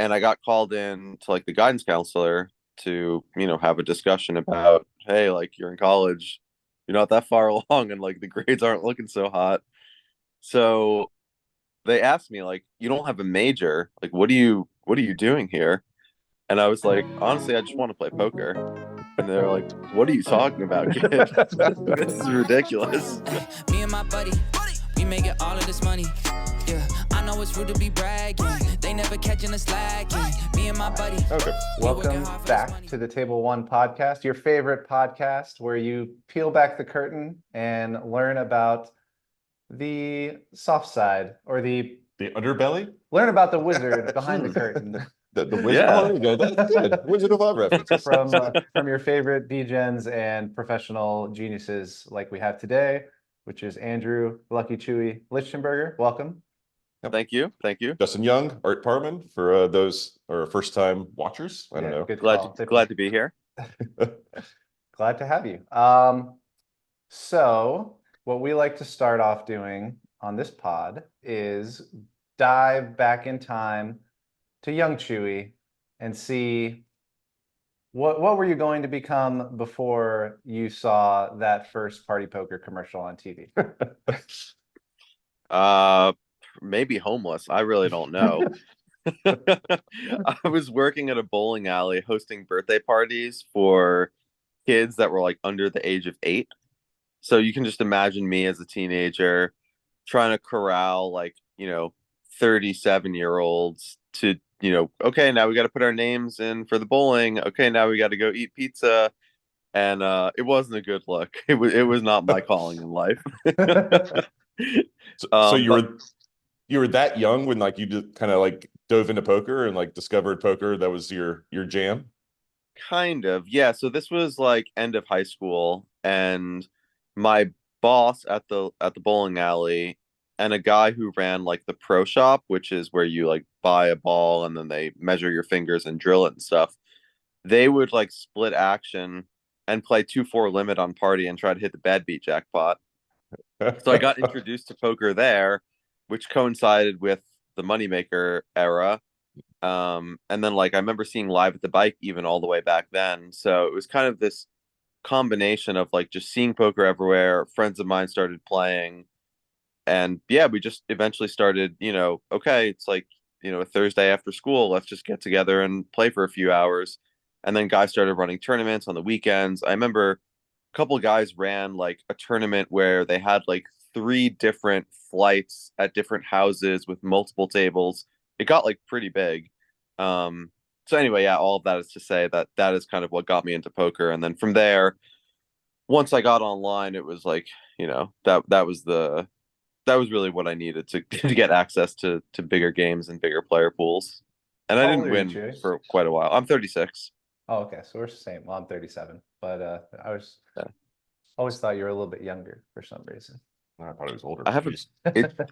and I got called in to like the guidance counselor to, have a discussion about, hey, like you're in college, you're not that far along, and like the grades aren't looking so hot. So they asked me like, you don't have a major, like what are you doing here? And I was like, honestly, I just want to play poker. And they're like, what are you talking about, kid? This is ridiculous. Me and my buddy, we make it all of this money. Yeah, I know it's rude to be bragging. They never catching us slacking. Me and my buddy. Okay. Welcome back to the Table One podcast, your favorite podcast where you peel back the curtain and learn about the soft side or the underbelly. Learn about the wizard behind the curtain. The wizard. Yeah. Oh, there you go. That's good. Wizard of Oz references. From your favorite BGens and professional geniuses like we have today, which is Andrew, LuckyChewy, Lichtenberger. Welcome. Thank you. Justin Young, Art Parmann, for those are first-time watchers. I don't know. Glad to be here. Glad to have you. So what we like to start off doing on this pod is dive back in time to young Chewy and see what were you going to become before you saw that first party poker commercial on TV? Maybe homeless. I really don't know. I was working at a bowling alley hosting birthday parties for kids that were like under the age of 8. So you can just imagine me as a teenager trying to corral like, 37-year-olds to, okay, now we got to put our names in for the bowling. Okay, now we got to go eat pizza. And it wasn't a good look. It was not my calling in life. So you were that young when like you just kind of like dove into poker and like discovered poker. That was your jam. Kind of, yeah. So this was like end of high school, and my boss at the bowling alley and a guy who ran like the pro shop, which is where you like buy a ball and then they measure your fingers and drill it and stuff. They would like split action and play 2-4 limit on party and try to hit the bad beat jackpot. So I got introduced to poker there, which coincided with the moneymaker era. And then like I remember seeing Live at the Bike even all the way back then. So it was kind of this combination of like just seeing poker everywhere. Friends of mine started playing, and yeah, we just eventually started, okay, it's like, a Thursday after school, let's just get together and play for a few hours. And then guys started running tournaments on the weekends. I remember a couple of guys ran like a tournament where they had like 3 different flights at different houses with multiple tables. It got like pretty big. So anyway, yeah, all of that is to say that is kind of what got me into poker. And then from there, once I got online, it was like, that was really what I needed to get access to bigger games and bigger player pools. And I didn't win for quite a while. I'm 36. Oh, okay. So we're the same. Well, I'm 37, but always thought you were a little bit younger for some reason. I thought he was older. I have an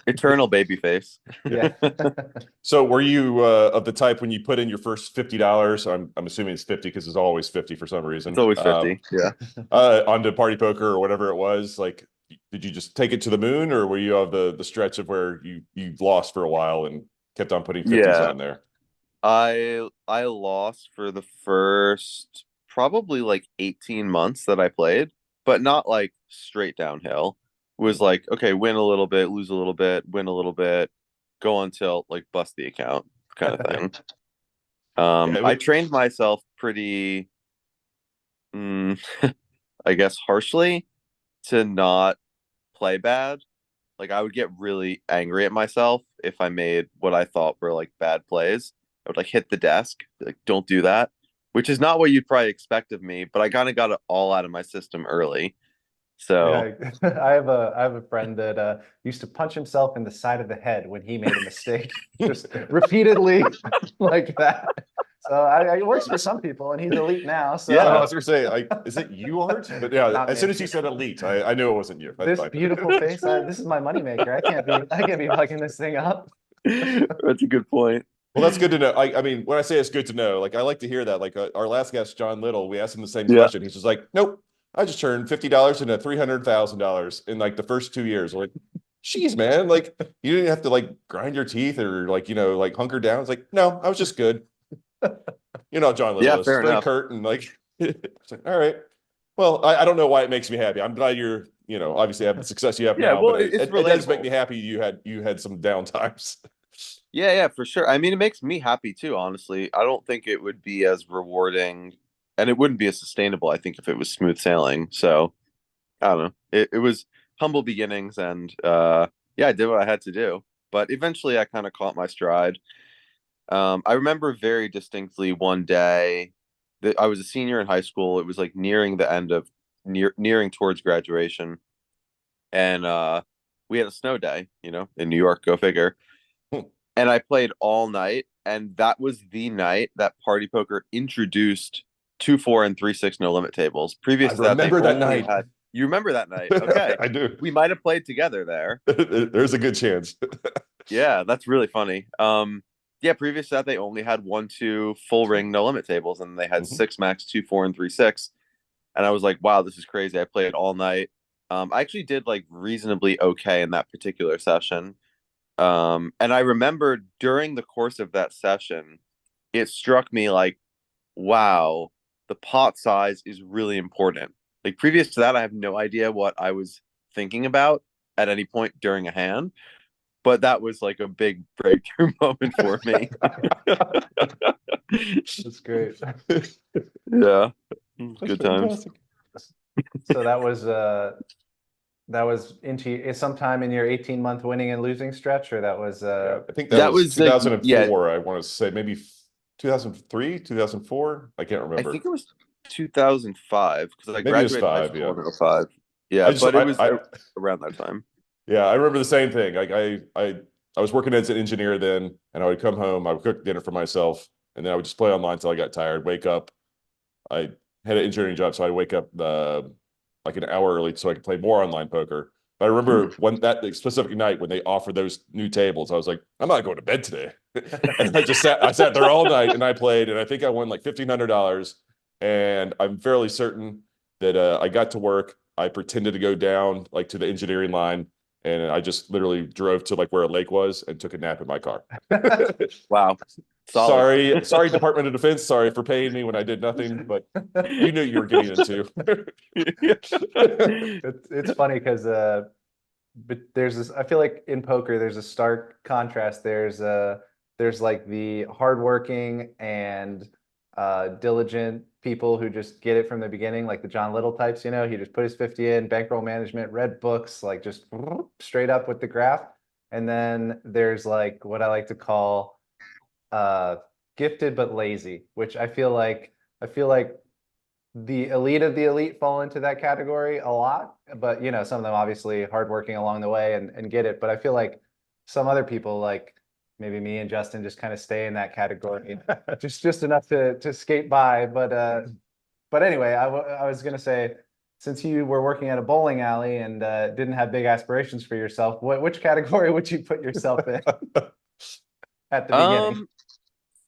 eternal baby face. Yeah. So were you of the type when you put in your first $50? I'm assuming it's 50 because it's always 50 for some reason. It's always 50. Yeah. Onto party poker or whatever it was. Like, did you just take it to the moon, or were you of the stretch of where you lost for a while and kept on putting 50s on there? I lost for the first probably like 18 months that I played, but not like straight downhill. It was like, okay, win a little bit, lose a little bit, win a little bit, go on tilt, like bust the account kind of thing. I trained myself pretty, I guess, harshly to not play bad. Like I would get really angry at myself if I made what I thought were like bad plays. I would like hit the desk, like don't do that, which is not what you'd probably expect of me, but I kind of got it all out of my system early. So yeah, I have a friend that used to punch himself in the side of the head when he made a mistake, just repeatedly like that. So it works for some people, and he's elite now. So yeah, I was gonna say, like, is it you, Art? But yeah, as soon as you said elite, I knew it wasn't you. This beautiful face, this is my moneymaker. I can't be fucking this thing up. That's a good point. Well, that's good to know. I mean, when I say it's good to know, like I like to hear that. Like our last guest, John Little, we asked him the same question. He's just like, nope. I just turned $50 into $300,000 in like the first 2 years. Like, Jeez, man, like you didn't have to like grind your teeth or like, like hunker down. It's like, no, I was just good. You're not John Yeah, Little. It's fair very enough. curt and like, it's like, all right. Well, I don't know why it makes me happy. I'm glad you're, obviously have the success you have Yeah, now, well, but it's it does make relatable. me happy you had some down times. Yeah, yeah, for sure. I mean, it makes me happy too, honestly. I don't think it would be as rewarding and it wouldn't be as sustainable, I think, if it was smooth sailing. So I don't know. It was humble beginnings and yeah, I did what I had to do. But eventually I kind of caught my stride. I remember very distinctly one day that I was a senior in high school. It was like nearing the end of nearing towards graduation. And we had a snow day, in New York, go figure. And I played all night, and that was the night that Party Poker introduced 2, 4, and 3, 6 no limit tables. I Previous to that, they remember that only night. had. You remember that night? Okay, I do. we might have played together there. There's a good chance. Yeah, that's really funny. Yeah, previous to that, they only had 1, 2 full ring no limit tables, and they had Mhm. 6 max, 2, 4, and 3, 6. And I was like, wow, this is crazy. I played all night. I actually did like reasonably okay in that particular session. And I remember during the course of that session, it struck me like, wow, the pot size is really important. Like previous to that, I have no idea what I was thinking about at any point during a hand, but that was like a big breakthrough moment for me. That's great. Yeah, That's good times. fantastic. So that was into sometime in your 18-month winning and losing stretch, or that was Yeah, I think that That was was like, yeah, 2004. I want to say maybe 2003, 2004. I can't I remember. think it was 2005 because I Maybe it was graduated high five. Yeah. school in '05. Yeah, I just but it was I around that time. Yeah, I remember the same thing. Like I was working as an engineer then, and I would come home, I would cook dinner for myself, and then I would just play online until I got tired, wake up. I had an engineering job, so I'd wake up like an hour early so I could play more online poker. But I remember when that specific night when they offered those new tables, I was like, I'm not going to bed today. And I sat there all night and I played, and I think I won like $1,500. And I'm fairly certain that I got to work. I pretended to go down like to the engineering line, and I just literally drove to like where a lake was and took a nap in my car. Wow, solid. Sorry, Department of Defense. Sorry for paying me when I did nothing, but you knew you were getting into. it's funny because but there's this, I feel like in poker there's a stark contrast. There's like the hardworking and diligent people who just get it from the beginning, like the John Little types, he just put his 50 in, bankroll management, read books, like just straight up with the graph. And then there's like what I like to call uh gifted but lazy, which I feel like the elite of the elite fall into that category a lot, but some of them obviously hardworking along the way and get it. But I feel like some other people, like maybe me and Justin, just kind of stay in that category, just enough to skate by. But anyway, I was gonna say, since you were working at a bowling alley and didn't have big aspirations for yourself, which category would you put yourself in at the beginning?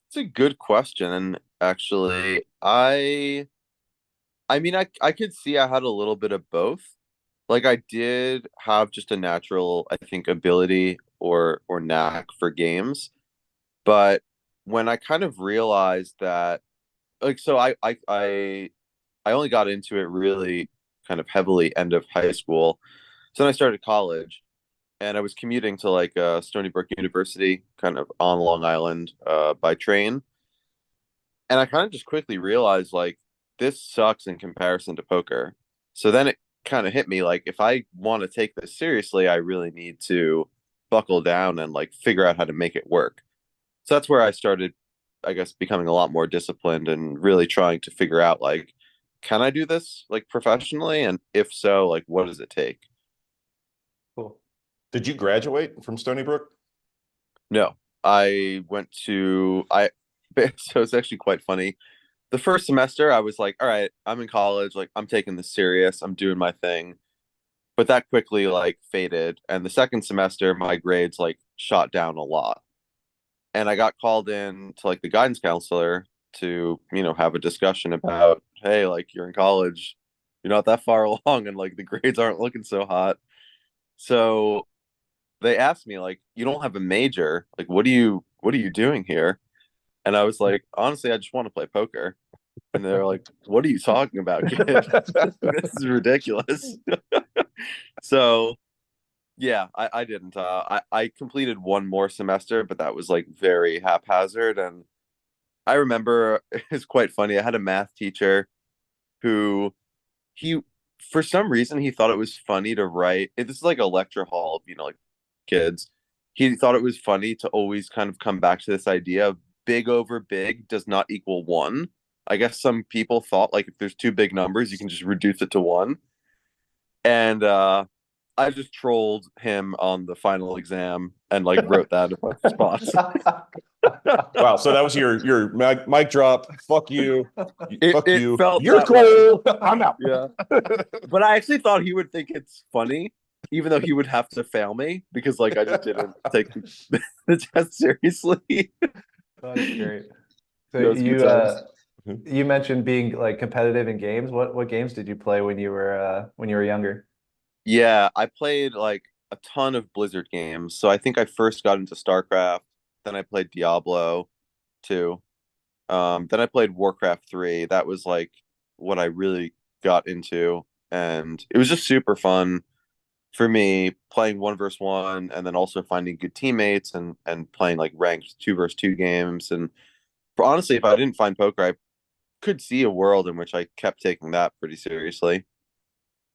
It's a good question, and actually, I mean, I could see I had a little bit of both. Like I did have just a natural, I think, ability or knack for games, but when I kind of realized that, like, so I only got into it really kind of heavily end of high school. So then I started college, and I was commuting to like Stony Brook University, kind of on Long Island, by train. And I kind of just quickly realized like this sucks in comparison to poker. So then it kind of hit me like if I want to take this seriously, I really need to buckle down and like figure out how to make it work. So that's where I started, I guess, becoming a lot more disciplined and really trying to figure out like, can I do this like professionally? And if so, like, what does it take? Cool. Did you graduate from Stony Brook? No, I went to, so it's actually quite funny. The first semester, I was like, all right, I'm in college. Like, I'm taking this serious. I'm doing my thing. But that quickly like faded. And the second semester, my grades like shot down a lot. And I got called in to like the guidance counselor to, have a discussion about, hey, like you're in college, you're not that far along, and like the grades aren't looking so hot. So they asked me like, "You don't have a major. Like, what are you doing here?" And I was like, "Honestly, I just want to play poker." And they're like, "What are you talking about, kid? This is ridiculous." So yeah, I didn't. I completed one more semester, but that was like very haphazard. And I remember it's quite funny. I had a math teacher who he for some reason he thought it was funny to write. This is like a lecture hall of, like kids. He thought it was funny to always kind of come back to this idea of big over big does not equal one. I guess some people thought like if there's two big numbers, you can just reduce it to one. And I just trolled him on the final exam and like wrote that a bunch of spots. Wow. So that was your mic drop. Fuck you. Fuck It you. felt You're that way. cool. I'm out. Yeah. But I actually thought he would think it's funny, even though he would have to fail me because like I just didn't take the test seriously. That's great. So Yeah, it was good times. you mentioned being like competitive in games. What games did you play when you were younger? Yeah, I played like a ton of Blizzard games. So I think I first got into StarCraft, then I played Diablo 2. Then I played Warcraft 3. That was like what I really got into. And it was just super fun for me playing one versus one and then also finding good teammates and playing like ranked two versus two games. And honestly, if I didn't find poker, I could see a world in which I kept taking that pretty seriously.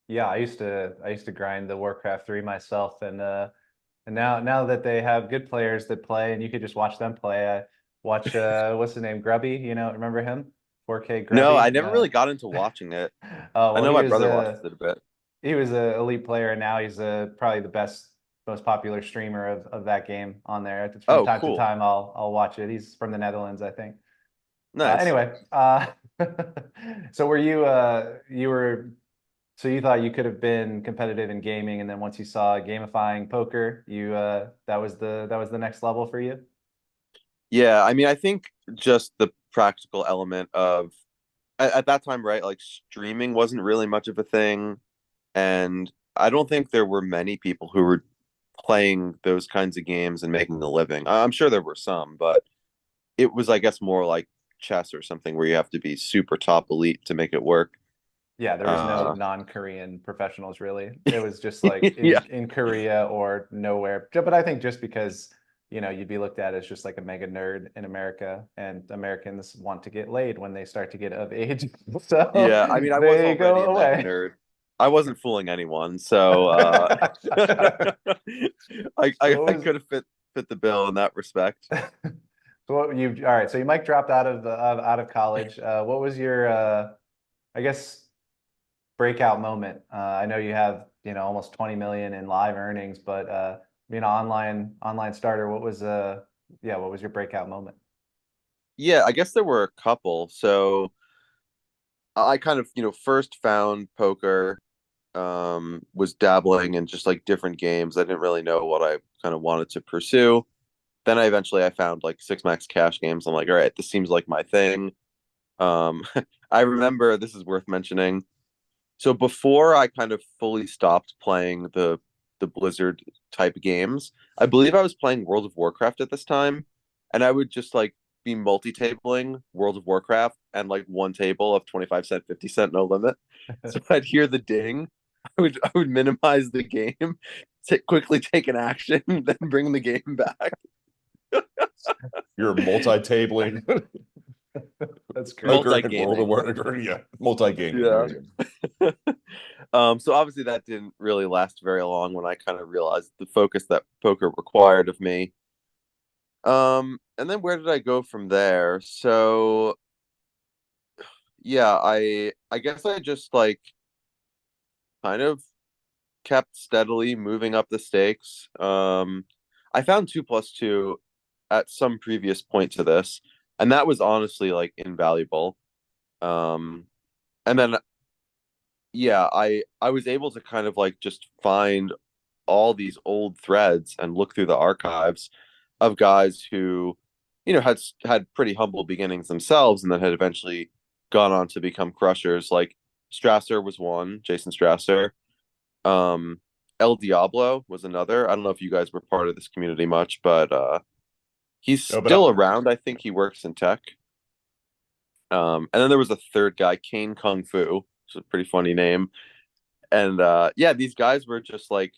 Yeah, I used to grind the Warcraft 3 myself, and now that they have good players that play and you could just watch them play. I watch what's his name? Grubby, remember him? 4K No, I Grubby. never really got into watching it. Oh I well, know my brother watches it a bit. he was a elite player, and now he's probably the best, most popular streamer of that game on there. From Oh, time to cool. time, I'll watch it. He's from the Netherlands, I think. Nice. Anyway, so so you thought you could have been competitive in gaming, and then once you saw gamifying poker, that was the next level for you? Yeah, I mean, I think just the practical element of at that time, right? Like streaming wasn't really much of a thing, and I don't think there were many people who were playing those kinds of games and making a living. I'm sure there were some, but it was, I guess, more like chess or something where you have to be super top elite to make it work. Yeah, there was no Uh, non-Korean professionals really. It was just like yeah. in Korea or nowhere. But I think just because, you'd be looked at as just like a mega nerd in America, and Americans want to get laid when they start to get of age. So Yeah, I mean, I was they already go a mega away. nerd. I wasn't fooling anyone, so So what I was could have fit the bill in that respect. so what you all right, so you might dropped out of college. What was your I guess breakout moment? I know you have, almost 20 million in live earnings, but being an online starter, what was your breakout moment? Yeah, I guess there were a couple. So I kind of, first found poker, was dabbling in just like different games. I didn't really know what I kind of wanted to pursue. Then I found like six max cash games. I'm like, all right, this seems like my thing. Um, I remember this is worth mentioning. So before I kind of fully stopped playing the Blizzard type games, I believe I was playing World of Warcraft at this time, and I would just like be multi-tabling World of Warcraft and like one table of 25 cent, 50 cent, no limit. So I'd hear the ding. I would minimize the game, quickly take an action, then bring the game back. You're multi-tabling That's great. poker and World of Multi-gaming. Warcraft. Yeah, multi-gaming. Yeah. There we go. So obviously that didn't really last very long when I kind of realized the focus that poker required of me. And then where did I go from there? So yeah, I guess I just like kind of kept steadily moving up the stakes. I found 2+2 at some previous point to this, and that was honestly like invaluable. Um, and then yeah, I was able to kind of like just find all these old threads and look through the archives of guys who, had pretty humble beginnings themselves and then had eventually gone on to become crushers. Like Strasser was one, Jason Strasser. Um, El Diablo was another. I don't know if you guys were part of this community much, but he's No, but still around. I think he works in tech. And then there was a third guy, Kane Kung Fu, which is a pretty funny name. And yeah, these guys were just like,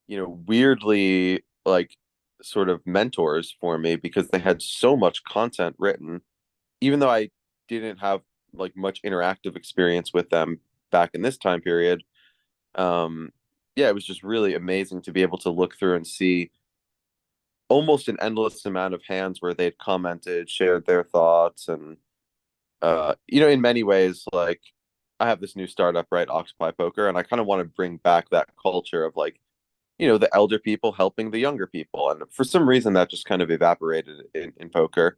weirdly like sort of mentors for me because they had so much content written, even though I didn't have like much interactive experience with them back in this time period. Um, yeah, it was just really amazing to be able to look through and see almost an endless amount of hands where they'd commented, shared their thoughts, and in many ways, like I have this new startup, right, Octopi Poker, and I kind of want to bring back that culture of like, the elder people helping the younger people. And for some reason, that just kind of evaporated in poker.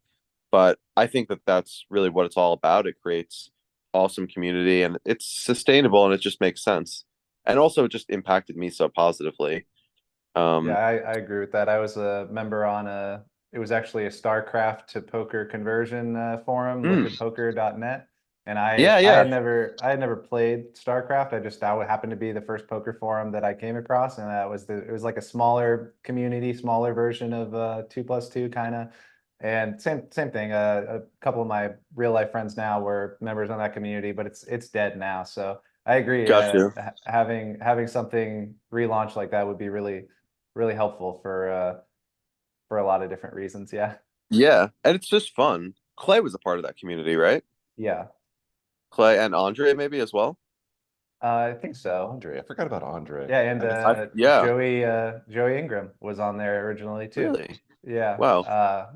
But I think that that's really what it's all about. It creates awesome community and it's sustainable and it just makes sense. And also, it just impacted me so positively. Yeah, Um, I agree with that. I was a member on it was actually a StarCraft to poker conversion forum, mm, liquidpoker.net. And I yeah, I yeah, had never played StarCraft. That would happen to be the first poker forum that I came across, and it was like a smaller community, smaller version of 2+2 kind of. And same thing. A couple of my real life friends now were members on that community, but it's dead now. So I agree. got you. Having something relaunched like that would be really helpful for a lot of different reasons. Yeah. Yeah, and it's just fun. Clay was a part of that community, right? Yeah. Clay and Andre maybe as well. I think so. Andre, I forgot about Andre. Yeah, and I haven't seen. Yeah, Joey Ingram was on there originally too. really. Yeah. Wow.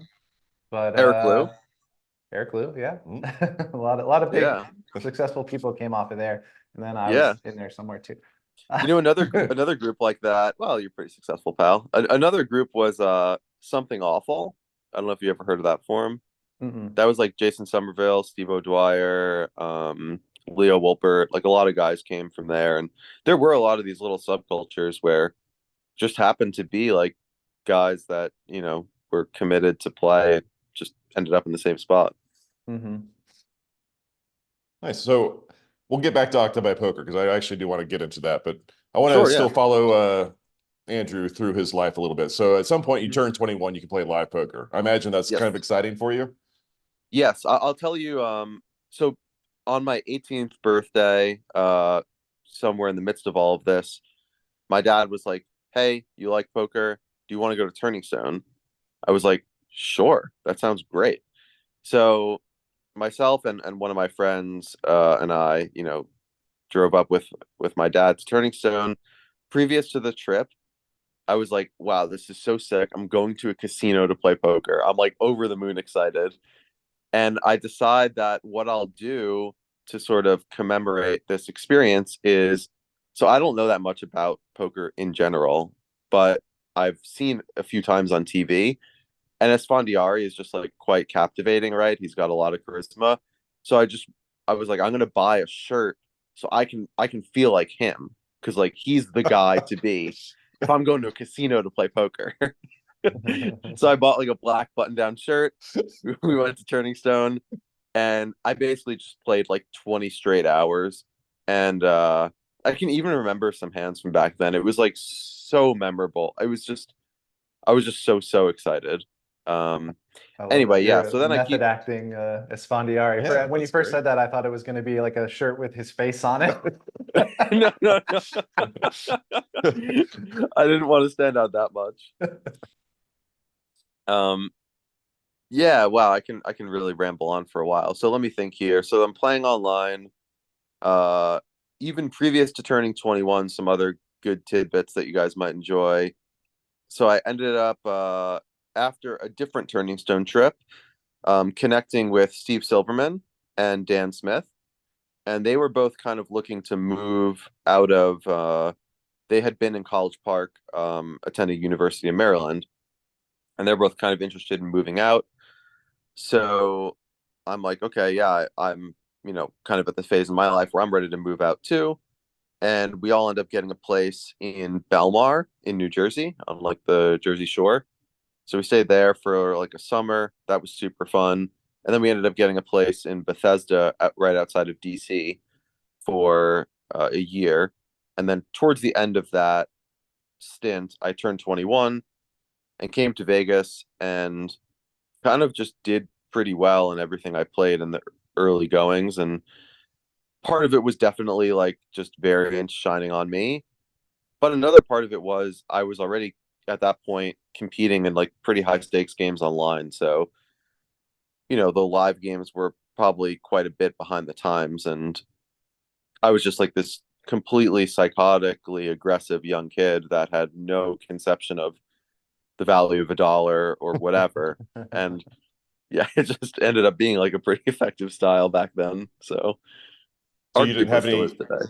But Eric Lou. Eric Liu, yeah. Hmm. A lot of big Yeah, successful people came off of there. And then I yeah. was in there somewhere too. Another group like that. Well, you're pretty successful, pal. Another group was Something Awful. I don't know if you ever heard of that forum. Mm-mm. That was like Jason Somerville, Steve O'Dwyer, Leo Wolpert. Like a lot of guys came from there, and there were a lot of these little subcultures where just happened to be like guys that were committed to play, just ended up in the same spot. Mm-hmm. Nice. So we'll get back to Octopi Poker because I actually do want to get into that, but I want to Sure, still yeah. follow Andrew through his life a little bit. So at some point you turn 21, you can play live poker. I imagine that's kind Yes. of exciting for you. Yes, I'll tell you. So on my 18th birthday, somewhere in the midst of all of this, my dad was like, "Hey, you like poker? Do you want to go to Turning Stone?" I was like, "Sure, that sounds great." So myself and one of my friends and I, drove up with my dad to Turning Stone. Previous to the trip, I was like, "Wow, this is so sick! I'm going to a casino to play poker." I'm like over the moon excited. And I decide that what I'll do to sort of commemorate this experience is so I don't know that much about poker in general, but I've seen a few times on TV. And Esfandiari is just like quite captivating, right? He's got a lot of charisma. So I was like, I'm gonna buy a shirt so I can feel like him because like he's the guy to be if I'm going to a casino to play poker. So I bought like a black button down shirt. We went to Turning Stone and I basically just played like 20 straight hours. And I can even remember some hands from back then. It was like so memorable. I was just so excited. Um I love it. anyway, yeah. You're So a then I method keep acting Esfandiari. Yeah, When you that's first great. said that, I thought it was going to be like a shirt with his face on it. no, no, no. I didn't want to stand out that much. Um yeah, wow, I can really ramble on for a while. So let me think here. So I'm playing online. Uh, Even previous to turning 21, some other good tidbits that you guys might enjoy. So I ended up after a different Turning Stone trip, connecting with Steve Silverman and Dan Smith, and they were both kind of looking to move out of. They had been in College Park, attending University of Maryland, and they're both kind of interested in moving out. So I'm like, okay, yeah, I'm kind of at the phase in my life where I'm ready to move out too. And we all end up getting a place in Belmar in New Jersey on like the Jersey Shore. So we stayed there for like a summer. That was super fun. And then we ended up getting a place in Bethesda right outside of DC for a year. And then towards the end of that, stint, I turned 21 and came to Vegas and kind of just did pretty well in everything I played in the early goings. And part of it was definitely like just variance shining on me. But another part of it was I was already at that point competing in like pretty high stakes games online. So, the live games were probably quite a bit behind the times. And I was just like this completely psychotically aggressive young kid that had no conception of the value of a dollar or whatever. And yeah, it just ended up being like a pretty effective style back then. So So you didn't arguably have still is any, today.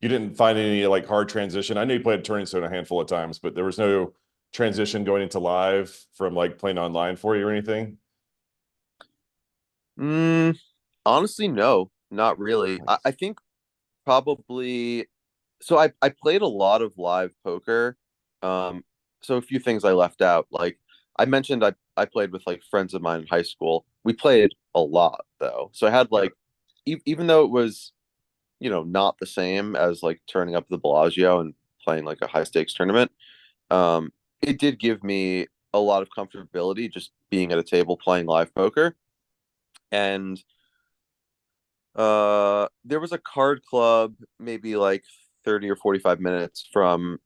you didn't find any like hard transition. I know you played Turning Stone a handful of times, but there was no transition going into live from like playing online for you or anything. Mm, honestly, no, not really. I Nice. think probably so I played a lot of live poker. Um, so a few things I left out. Like I mentioned I played with like friends of mine in high school. We played a lot though. So I had like even though it was, not the same as like turning up the Bellagio and playing like a high stakes tournament, um, it did give me a lot of comfortability just being at a table playing live poker. And there was a card club maybe like 30 or 45 minutes from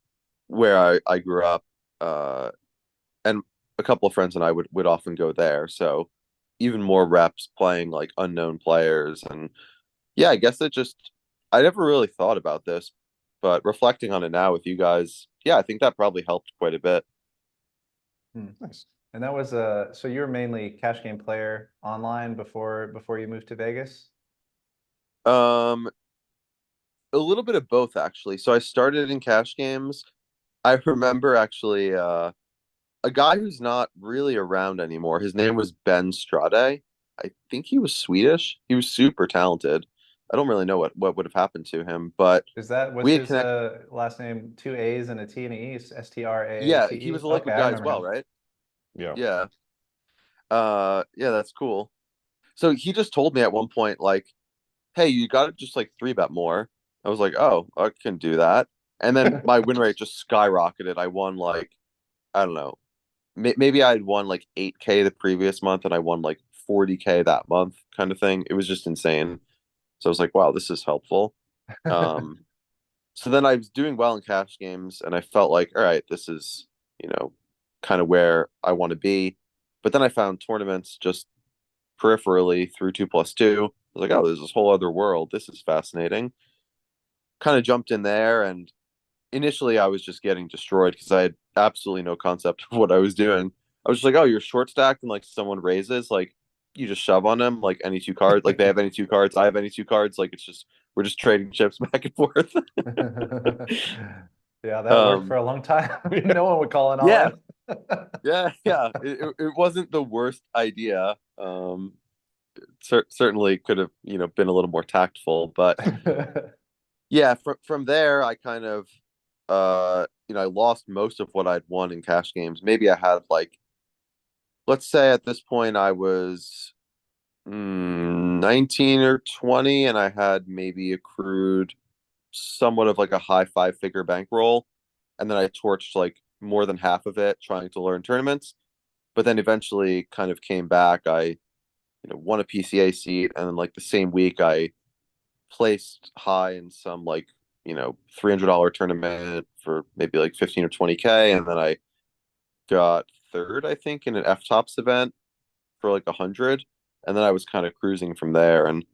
where I grew up. And a couple of friends and I would often go there. So even more reps playing like unknown players. And yeah, I guess I never really thought about this, but reflecting on it now with you guys, yeah, I think that probably helped quite a bit. Nice. And that was so you were mainly cash game player online before you moved to Vegas? Um, a little bit of both actually. So I started in cash games. I remember actually a guy who's not really around anymore. His name was Ben Strade. I think he was Swedish. He was super talented. I don't really know what would have happened to him, but What's we had his connected. last name? Two A's and a T and an E? Yeah, he was Straate? a Okay, liquid I guy as remember well, him. right? Yeah. Yeah. Yeah, that's cool. So he just told me at one point, like, hey, you got to just like three bet more. I was like, oh, I can do that. And then my win rate just skyrocketed. I won like, I don't know, maybe I had won like 8K the previous month and I won like 40K that month kind of thing. It was just insane. So I was like, wow, this is helpful. Um, so then I was doing well in cash games and I felt like, all right, this is, you know, kind of where I want to be. But then I found tournaments just peripherally through 2+2. I was like, oh, there's this whole other world. This is fascinating. Kind of jumped in there, and initially I was just getting destroyed because I had absolutely no concept of what I was doing. I was just like, oh, you're short stacked, and like someone raises, like you just shove on them like any two cards. Like they have any two cards, I have any two cards. Like it's just we're just trading chips back and forth. Yeah, that worked for um, a long time. No one would call it all yeah, in. yeah. It wasn't the worst idea. Certainly could have been a little more tactful, but yeah, from there I kind of I lost most of what I'd won in cash games. Maybe I had like, let's say at this point I was 19 or 20 and I had maybe accrued somewhat of like a high five-figure bankroll, and then I torched like more than half of it trying to learn tournaments, but then eventually kind of came back. I won a PCA seat, and then like the same week I placed high in some like $300 tournament for maybe like 15 or 20K, and then I got third, I think, in an F Tops event for like 100, and then I was kind of cruising from there. And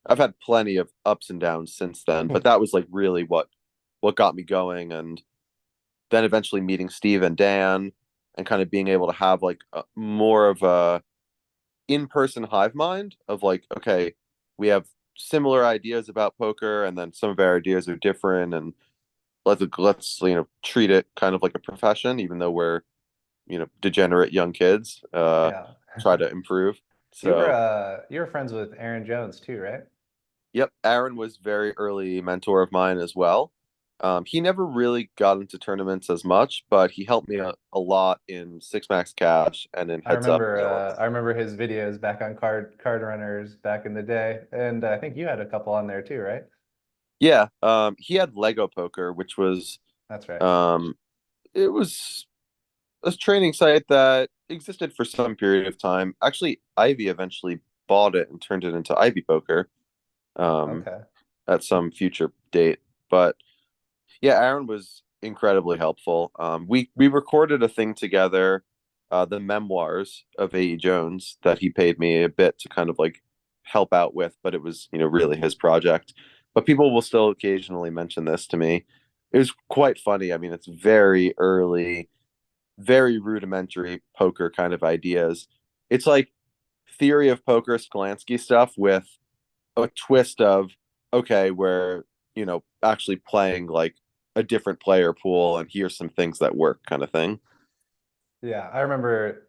I've had plenty of ups and downs since then, but that was like really what got me going. And then eventually meeting Steve and Dan and kind of being able to have like more of a in-person hive mind of like, okay, we have similar ideas about poker, and then some of our ideas are different, and let's treat it kind of like a profession, even though we're degenerate young kids. Yeah. Try to improve. So You were friends with Aaron Jones too, right? yep, Aaron was very early mentor of mine as well. He never really got into tournaments as much, but he helped me a lot in Six Max Cash and in Heads Up and Villains. I remember his videos back on Card Runners back in the day. And I think you had a couple on there too, right? Yeah, he had Lego Poker, which was That's right. um, it was a training site that existed for some period of time. Actually, Ivy eventually bought it and turned it into Ivy Poker um, Okay. at some future date. But yeah, Aaron was incredibly helpful. We recorded a thing together, the memoirs of A.E. Jones that he paid me a bit to kind of like help out with, but it was, really his project. But people will still occasionally mention this to me. It was quite funny. I mean, it's very early, very rudimentary poker kind of ideas. It's like theory of poker Skolansky stuff with a twist of okay, where actually playing like a different player pool and here's some things that work kind of thing. Yeah, I remember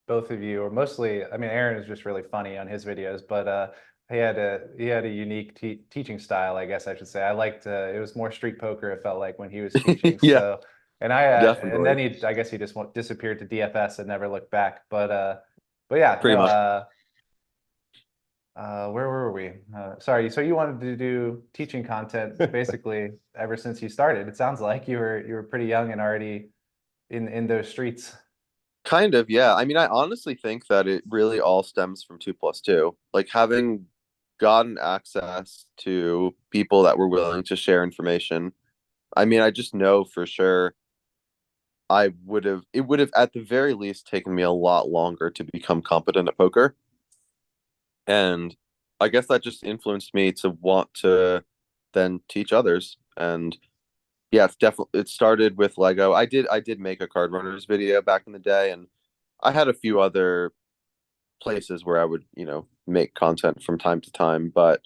both of you, or mostly, I mean, Aaron is just really funny on his videos, but he had a unique teaching style, I guess I should say. I liked it was more street poker, it felt like when he was teaching. Yeah, So, and then definitely. I guess he just disappeared to DFS and never looked back. But yeah, Pretty no, much. where were we? Sorry, so you wanted to do teaching content basically ever since you started. It sounds like you were pretty young and already in those streets. Kind of, yeah. I mean, I honestly think that it really all stems from 2+2. Like having gotten access to people that were willing to share information. I mean, I just know for sure it would have at the very least taken me a lot longer to become competent at poker. And I guess that just influenced me to want to then teach others. And yeah, it started with Lego. I did make a card runners video back in the day, and I had a few other places where I would, make content from time to time. But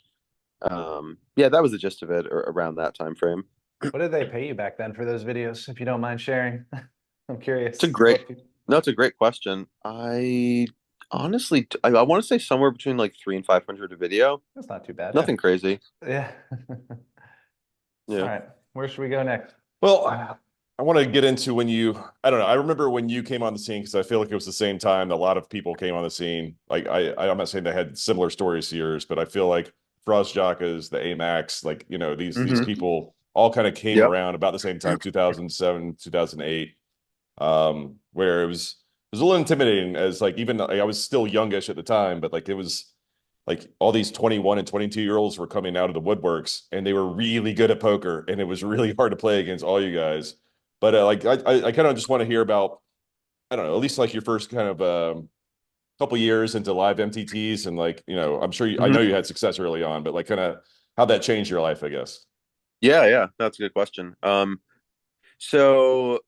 yeah, that was the gist of it around that time frame. What did they pay you back then for those videos, if you don't mind sharing? I'm It's a curious great what people. no, it's a great question. I honestly I want to say somewhere between like 300 and 500 a video. That's not too bad. Nothing crazy. Yeah. All Yeah. right. Where should we go next? Well, I want to get into when I don't know. I remember when you came on the scene because I feel like it was the same time that a lot of people came on the scene. Like I'm not saying they had similar stories to yours, but I feel like Frost Jockas, the Amax, like, these Hmm. people all kind of came Yep. around about the same time, 2007, 2008, where it was a little intimidating as like, even like, I was still youngish at the time, but like it was like all these 21 and 22-year-olds were coming out of the woodworks and they were really good at poker and it was really hard to play against all you guys. But like I kind of just want to hear about, I don't know, at least like your first kind of couple years into live MTTs and like, I'm sure I know Hmm. you had success early on, but like kind of how that changed your life, I guess. Yeah, that's a good question. So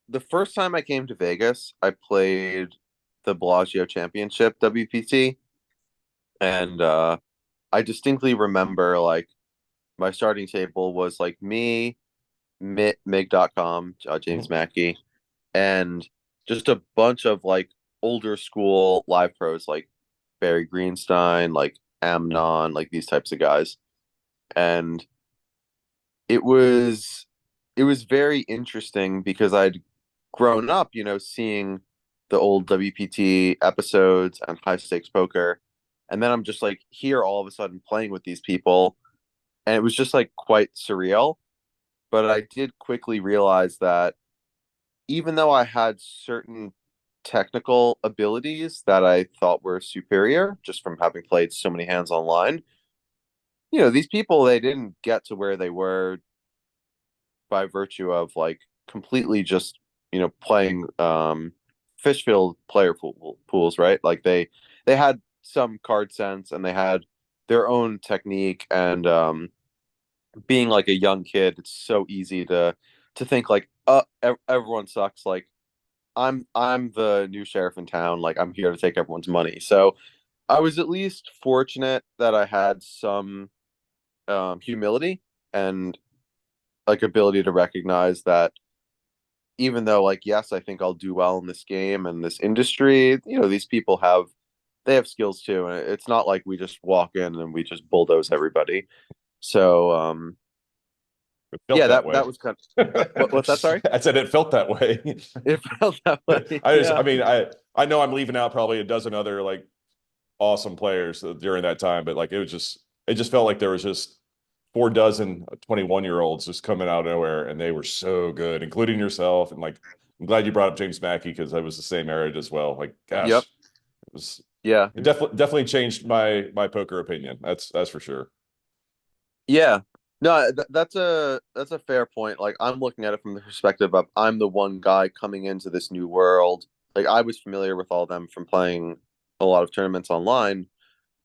the first time I came to Vegas, I played the Bellagio Championship WPT, and I distinctly remember like my starting table was like me, Mig.com, James Mhm. Mackey, and just a bunch of like older school live pros like Barry Greenstein, like Amnon, like these types of guys. And it was it was very interesting because I'd grown up, seeing the old WPT episodes and high stakes poker. And then I'm just like here all of a sudden playing with these people. And it was just like quite surreal. But I did quickly realize that even though I had certain technical abilities that I thought were superior just from having played so many hands online, these people, they didn't get to where they were by virtue of like completely just, playing fish-filled pools, right? Like they had some card sense and they had their own technique and being like a young kid, it's so easy to think like everyone sucks, like I'm the new sheriff in town. Like I'm here to take everyone's money. So I was at least fortunate that I had some humility and like ability to recognize that even though like yes, I think I'll do well in this game and this industry, these people they have skills too, and it's not like we just walk in and we just bulldoze everybody. So It felt yeah, that that way. was kind of what's that? Sorry, I said it felt that way. it felt that way. I Yeah. mean, I know I'm leaving out probably a dozen other like awesome players during that time, but like it just felt like there was just 4 dozen 21-year-olds just coming out of nowhere, and they were so good, including yourself. And like, I'm glad you brought up James Mackey because I was the same era as well. Like, gosh, Yep. it was Yeah. it definitely changed my poker opinion. That's for sure. Yeah. No, that's a fair point. Like I'm looking at it from the perspective of I'm the one guy coming into this new world. Like I was familiar with all of them from playing a lot of tournaments online,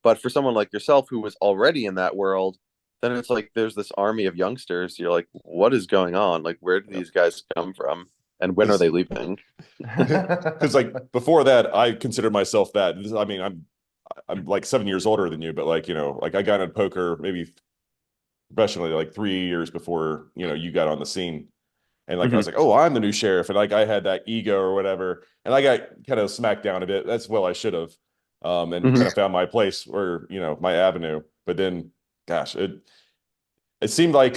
but for someone like yourself who was already in that world, then it's like there's this army of youngsters. You're like, what is going on? Like where do these guys come from? And when are they leaving? Because like before that, I consider myself that. I mean, I'm like 7 years older than you, but like, you know, like I got into poker maybe professionally like 3 years before, you know, you got on the scene. And like I was like, oh, I'm the new sheriff. And like I had that ego or whatever. And I got kind of smacked down a bit. That's well, I should have. And kind of found my place or, you know, my avenue. But then gosh, it seemed like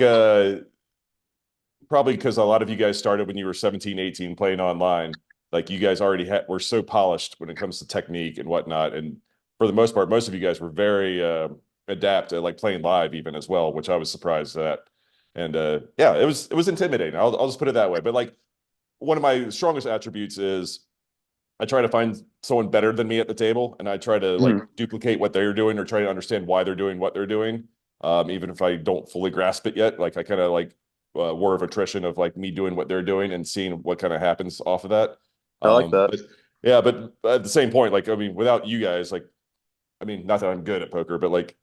probably because a lot of you guys started when you were 17, 18 playing online. Like you guys already were so polished when it comes to technique and whatnot. And for the most part, most of you guys were very adept at like playing live even as well, which I was surprised at. And yeah, it was intimidating. I'll just put it that way. But like one of my strongest attributes is I try to find someone better than me at the table, and I try to like duplicate what they're doing or try to understand why they're doing what they're doing, even if I don't fully grasp it yet. Like I kind of like war of attrition of like me doing what they're doing and seeing what kind of happens off of that. I like that. But yeah, but at the same point, like I mean, without you guys, like I mean, not that I'm good at poker, but like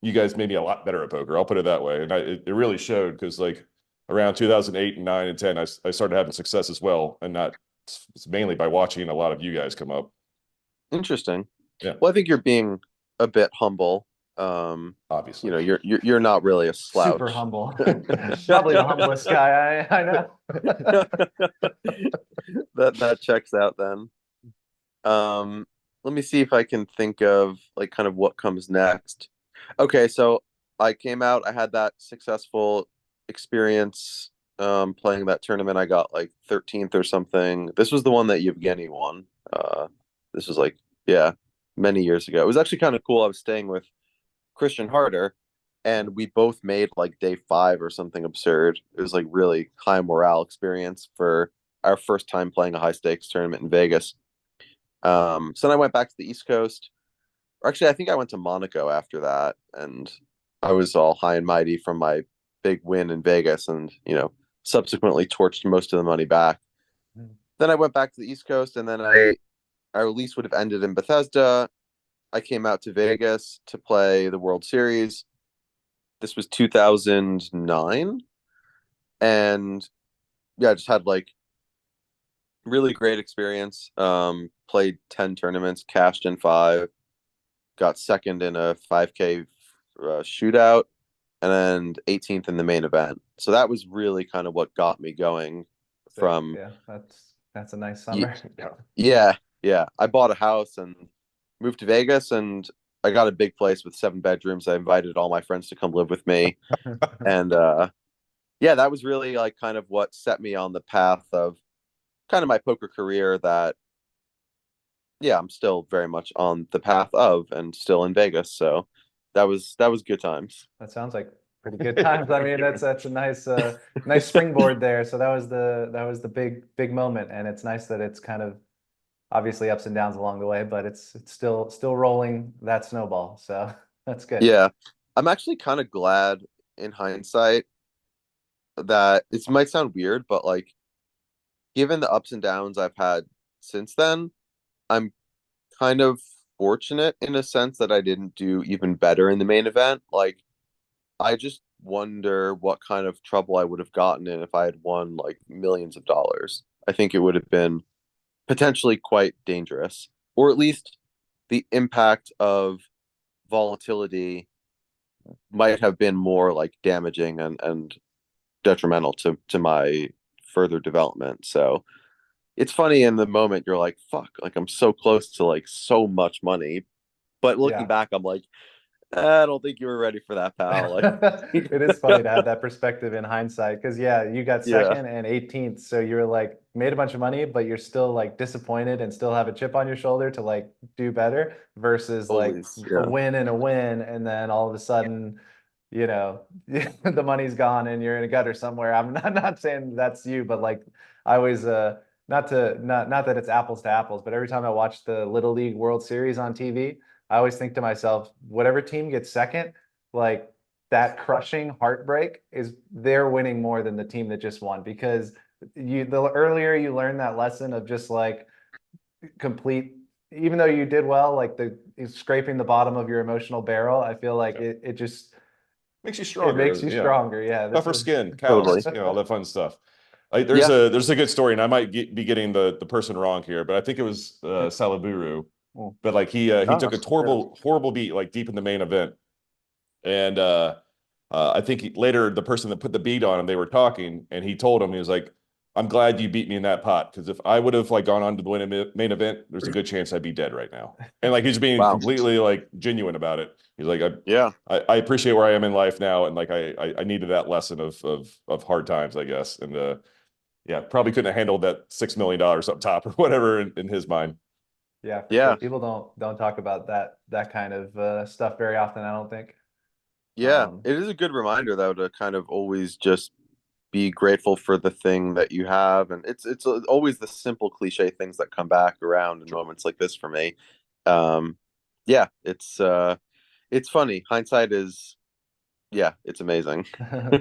you guys made me a lot better at poker. I'll put it that way, and it really showed because like around 2008 and 9 and 10, I started having success as well, and not it's mainly by watching a lot of you guys come up. Interesting. Yeah. Well, I think you're being a bit humble. Obviously, you know, you're not really a slouch. Super humble. Probably the humblest guy I know. That checks out then. Let me see if I can think of like kind of what comes next. Okay, so I came out, I had that successful experience playing that tournament. I got like 13th or something. This was the one that Yevgeny won. This was like, yeah, many years ago. It was actually kind of cool. I was staying with Christian Harder, and we both made like day 5 or something absurd. It was like really high morale experience for our first time playing a high stakes tournament in Vegas. So then I went back to the East Coast. Or actually, I think I went to Monaco after that, and I was all high and mighty from my big win in Vegas, and you know, subsequently torched most of the money back. Then I went back to the East Coast, and then our lease would have ended in Bethesda. I came out to Vegas to play the World Series. This was 2009, and yeah, I just had like really great experience. Played 10 tournaments, cashed in 5, got second in a 5K shootout, and then 18th in the main event. So that was really kind of what got me going from. Yeah, that's a nice summer. Yeah. I bought a house and moved to Vegas, and I got a big place with 7 bedrooms. I invited all my friends to come live with me. And yeah, that was really like kind of what set me on the path of kind of my poker career that, yeah, I'm still very much on the path of and still in Vegas. So that was good times. That sounds like pretty good times. I mean, that's a nice nice springboard there. So that was the big moment, and it's nice that it's kind of obviously ups and downs along the way, but it's still rolling that snowball. So that's good. Yeah. I'm actually kind of glad in hindsight that it might sound weird, but like given the ups and downs I've had since then, I'm kind of fortunate in a sense that I didn't do even better in the main event. Like, I just wonder what kind of trouble I would have gotten in if I had won like millions of dollars. I think it would have been potentially quite dangerous, or at least the impact of volatility might have been more like damaging and detrimental to my further development. So it's funny in the moment you're like, fuck, like I'm so close to like so much money. But looking back, I'm like, I don't think you were ready for that, pal. Like, it is funny to have that perspective in hindsight, because yeah, you got second and 18th, so you're like made a bunch of money, but you're still like disappointed and still have a chip on your shoulder to like do better versus like a win and a win, and then all of a sudden you know, the money's gone and you're in a gutter somewhere. I'm not saying that's you, but like I always not that it's apples to apples, but every time I watch the Little League World Series on TV, I always think to myself, whatever team gets second, like that crushing heartbreak is they're winning more than the team that just won because the earlier you learn that lesson of just like complete, even though you did well, like the scraping the bottom of your emotional barrel, I feel like it just Makes you it stronger. makes you stronger. Yeah, this Tougher is skin Totally. counts, all that fun stuff. Like Yeah. there's a good story, and I might be getting the person wrong here, but I think it was Salaburu. oh, But like he took a Yeah. horrible beat like deep in the main event, and I think later the person that put the beat on him, they were talking, and he told him, he was like, "I'm glad you beat me in that pot, because if I would have like gone on to the main event, there's a good chance I'd be dead right now." And like he's being Wow. completely like genuine about it. He's like, Yeah. I appreciate where I am in life now, and like I needed that lesson of hard times, I guess. And yeah, probably couldn't have handled that $6 million up top or whatever in his mind. yeah, for sure. Yeah. People don't talk about that kind of stuff very often, I don't think. Yeah. Um, It is a good reminder though to kind of always just be grateful for the thing that you have, and it's always the simple cliche things that come back around in moments like this for me. Um, yeah, it's funny. Hindsight is, yeah, it's amazing.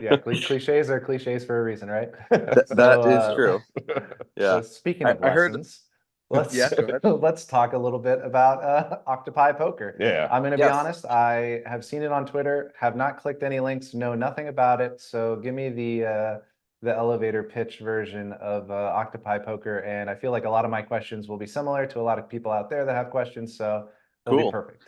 yeah, cliches are cliches for a reason, right? That So is true. so Yeah. speaking of I heard. lessons, let's Yeah, go ahead. let's talk a little bit about Octopi Poker. Yeah. I'm going to be Yes. honest, I have seen it on Twitter, have not clicked any links, know nothing about it. So give me the elevator pitch version of Octopi Poker, and I feel like a lot of my questions will be similar to a lot of people out there that have questions, so it'll be Cool. perfect.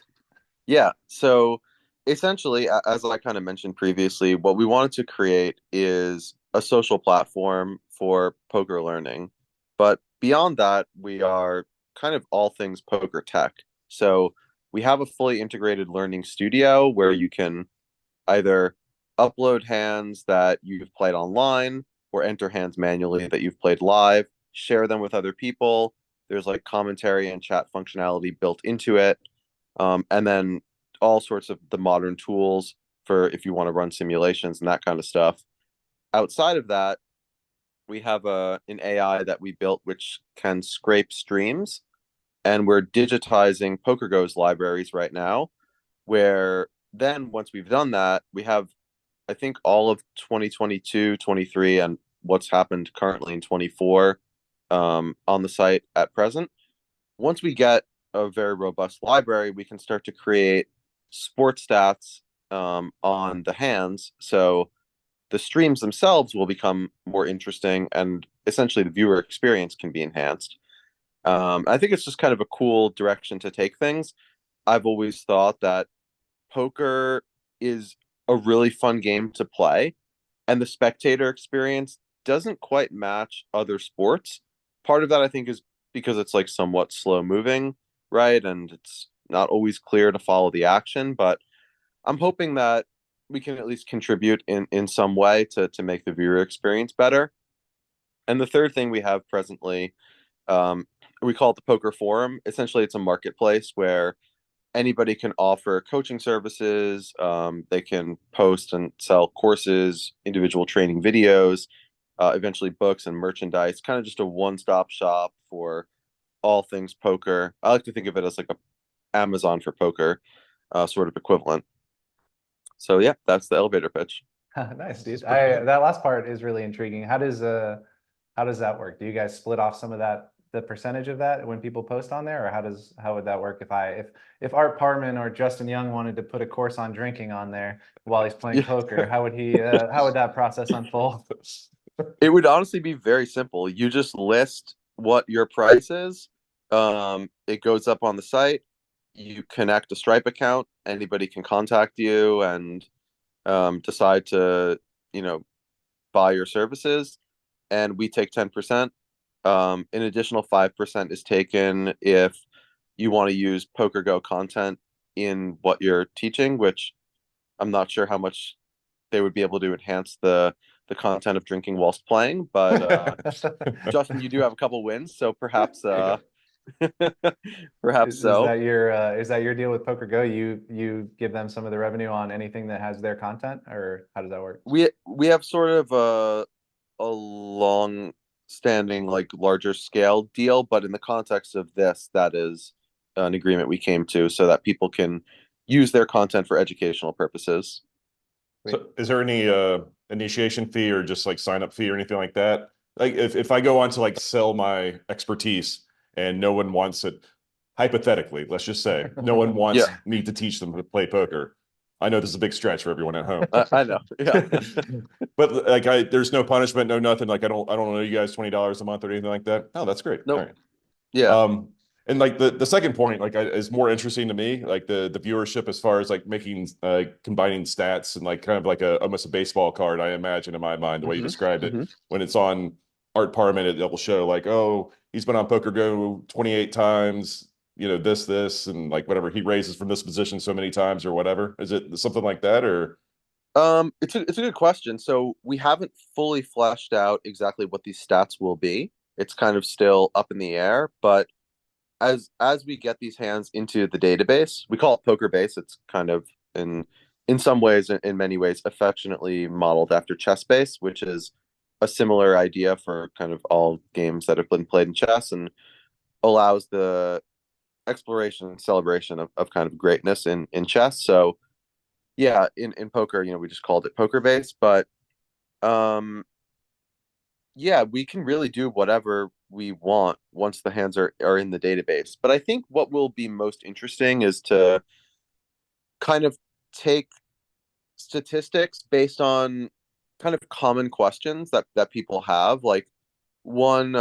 Yeah. So essentially, as I kind of mentioned previously, what we wanted to create is a social platform for poker learning. But beyond that, we are kind of all things poker tech. So we have a fully integrated learning studio where you can either upload hands that you've played online or enter hands manually that you've played live, share them with other people. There's like commentary and chat functionality built into it. And then all sorts of the modern tools for if you want to run simulations and that kind of stuff. Outside of that, we have an AI that we built which can scrape streams, and we're digitizing PokerGo's libraries right now. Where then once we've done that, we have I think all of 2022, 23, and what's happened currently in 24 on the site at present. Once we get a very robust library, we can start to create sports stats on the hands. So the streams themselves will become more interesting, and essentially the viewer experience can be enhanced. I think it's just kind of a cool direction to take things. I've always thought that poker is a really fun game to play, and the spectator experience doesn't quite match other sports. Part of that I think is because it's like somewhat slow moving, right? And it's not always clear to follow the action, but I'm hoping that we can at least contribute in some way to make the viewer experience better. And the third thing we have presently, um, we call it the Poker Forum. Essentially, it's a marketplace where anybody can offer coaching services. They can post and sell courses, individual training videos, eventually books and merchandise. Kind of just a one-stop shop for all things poker. I like to think of it as like a Amazon for poker, sort of equivalent. So yeah, that's the elevator pitch. Nice, dude. pretty good. That last part is really intriguing. How does that work? Do you guys split off some of the percentage of that when people post on there, or how would that work if Art Parmann or Justin Young wanted to put a course on drinking on there while he's playing Yeah. poker? How would that process unfold? It would honestly be very simple. You just list what your price is. It goes up on the site. You connect a Stripe account. Anybody can contact you and decide to, you know, buy your services, and we take 10%. An additional 5% is taken if you want to use PokerGo content in what you're teaching, which I'm not sure how much they would be able to enhance the content of drinking whilst playing. But Justin, you do have a couple wins, so perhaps There you go. Perhaps so. Is that your deal with Poker Go? You give them some of the revenue on anything that has their content, or how does that work? We have sort of a long standing, like, larger scale deal, but in the context of this, that is an agreement we came to so that people can use their content for educational purposes. So is there any initiation fee or just like sign up fee or anything like that? Like if I go on to like sell my expertise and no one wants it, hypothetically, let's just say no one wants Yeah, me to teach them to play poker. I know this is a big stretch for everyone at home. I know. Yeah. But like there's no punishment, no nothing. Like I don't owe you guys $20 a month or anything like that. Oh, that's great. All Nope. right. Yeah. And like the second point, like is more interesting to me, like the viewership as far as like making combining stats and like kind of like a almost a baseball card, I imagine in my mind, the way you described it. Hmm. When it's on Art Parmann, it will show like, oh, he's been on Poker Go 28 times, you know, this, and like whatever he raises from this position so many times or whatever. Is it something like that or? It's a good question. So we haven't fully fleshed out exactly what these stats will be. It's kind of still up in the air, but as we get these hands into the database, we call it poker base. It's kind of in some ways, in many ways, affectionately modeled after chess base, which is a similar idea for kind of all games that have been played in chess and allows the exploration and celebration of kind of greatness in chess. So yeah, in poker, we just called it poker base, but um yeah, we can really do whatever we want once the hands are in the database. But I think what will be most interesting is to kind of take statistics based on kind of common questions that people have. Like one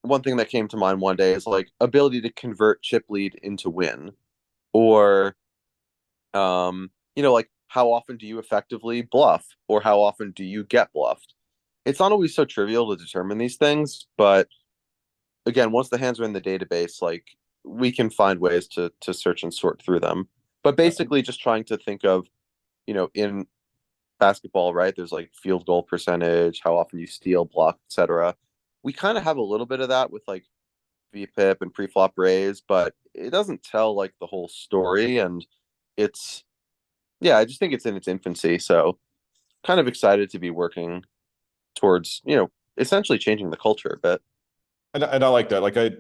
one thing that came to mind one day is like ability to convert chip lead into win, or like how often do you effectively bluff, or how often do you get bluffed? It's not always so trivial to determine these things, but again, once the hands are in the database, like we can find ways to search and sort through them. But basically just trying to think of, in basketball, right? There's like field goal percentage, how often you steal, block, etc. We kind of have a little bit of that with like VPIP and pre-flop raise, but it doesn't tell like the whole story. And it's yeah, I just think it's in its infancy. So kind of excited to be working towards, essentially changing the culture a bit. And I like that. Like I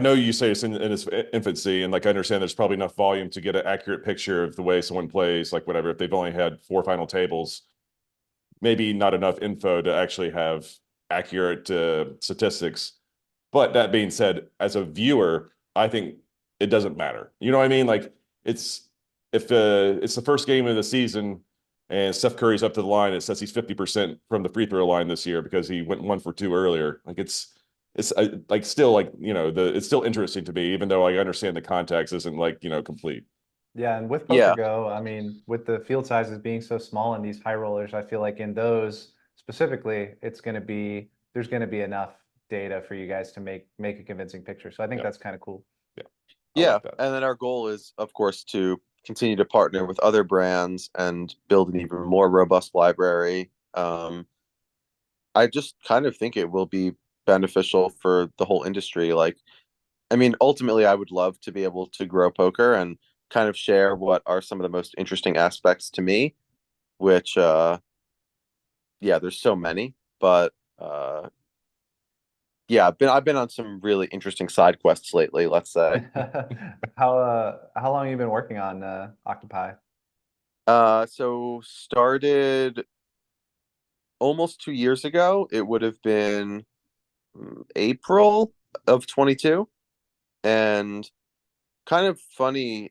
know you say it's in its infancy, and like I understand there's probably enough volume to get an accurate picture of the way someone plays, like whatever. If they've only had 4 final tables, maybe not enough info to actually have accurate statistics. But that being said, as a viewer, I think it doesn't matter. You know what I mean? Like it's if it's the first game of the season and Steph Curry's up to the line, it says he's 50% from the free throw line this year because he went 1 for 2 earlier. Like it's like still like it's still interesting to me, even though I understand the context isn't like complete. Yeah, and with Poker Yeah. Go, I mean, with the field sizes being so small and these high rollers, I feel like in those specifically, there's going to be enough data for you guys to make a convincing picture. So I think Yeah, that's kind of cool. yeah, I Yeah. like that. And then our goal is, of course, to continue to partner with other brands and build an even more robust library. I just kind of think it will be beneficial for the whole industry. Like, I mean, ultimately, I would love to be able to grow poker and kind of share what are some of the most interesting aspects to me, which, yeah, there's so many, but yeah, I've been on some really interesting side quests lately, let's say. How long have you been working on Octopi? So started almost 2 years ago. It would have been April of 22, and kind of funny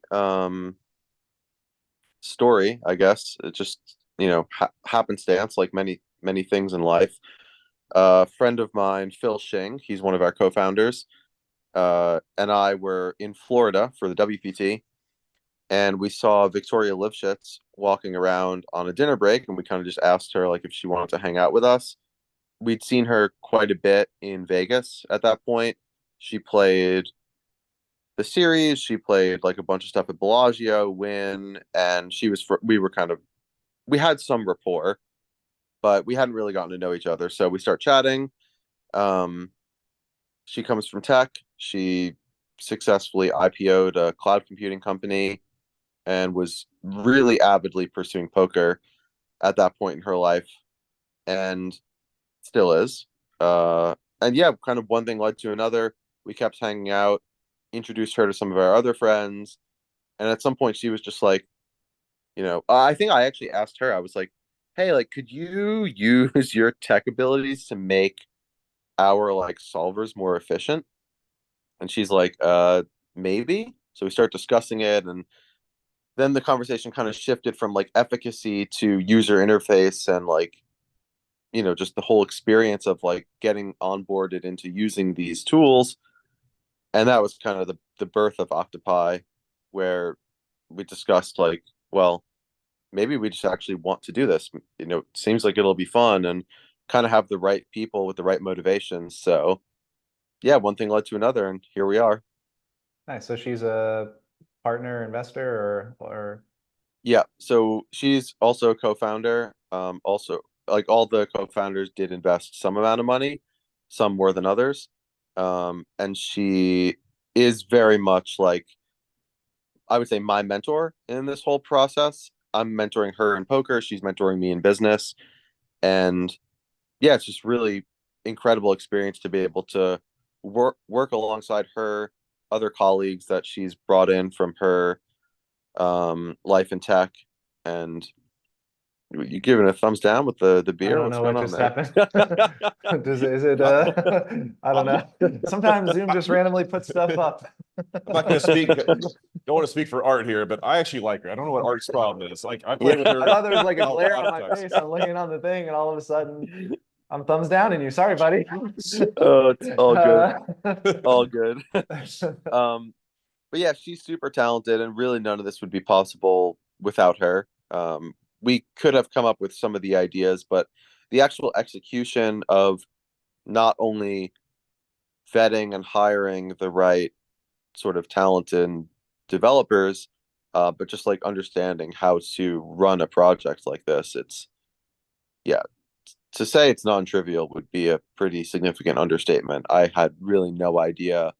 story, I guess. It just happenstance, like many things in life. A friend of mine, Phil Shing, he's one of our co-founders, and I were in Florida for the WPT, and we saw Victoria Lifshitz walking around on a dinner break, and we kind of just asked her like if she wanted to hang out with us. We'd seen her quite a bit in Vegas at that point. She played the series, she played like a bunch of stuff at Bellagio, Win, and we had some rapport, but we hadn't really gotten to know each other. So we start chatting. Um, She comes from tech. She successfully IPO'd a cloud computing company and was really avidly pursuing poker at that point in her life, and still is. And yeah, kind of one thing led to another. We kept hanging out, introduced her to some of our other friends, and at some point she was just like, I think I actually asked her. I was like, "Hey, like, could you use your tech abilities to make our like solvers more efficient?" And she's like, maybe." So we start discussing it, and then the conversation kind of shifted from like efficacy to user interface and like, just the whole experience of like getting onboarded into using these tools. And that was kind of the birth of Octopi, where we discussed like, well, maybe we just actually want to do this. It seems like it'll be fun and kind of have the right people with the right motivations. So yeah, one thing led to another, and here we are. Nice. So she's a partner, investor, or Yeah, so she's also a co-founder. Also, like all the co-founders did invest some amount of money, some more than others. And she is very much like, I would say, my mentor in this whole process. I'm mentoring her in poker. She's mentoring me in business. And yeah, it's just really incredible experience to be able to work alongside her, other colleagues that she's brought in from her life in tech. And you giving a thumbs down with the I beer? don't What's know going what on just there? happened. Is it I don't know. Sometimes Zoom just randomly puts stuff up. I'm not going to speak. Don't want to speak for Art here, but I actually like her. I don't know what Art's problem is. Like I play with her. I thought there was like a a glare lot on of my times. face. I'm looking on the thing, and all of a sudden, I'm thumbs down in you. Sorry, buddy. Oh, it's all good. Uh, All good. Um, but yeah, she's super talented, and really none of this would be possible without her. We could have come up with some of the ideas, but the actual execution of not only vetting and hiring the right sort of talented developers, but just like understanding how to run a project like this, yeah, to say it's non-trivial would be a pretty significant understatement. I had really no idea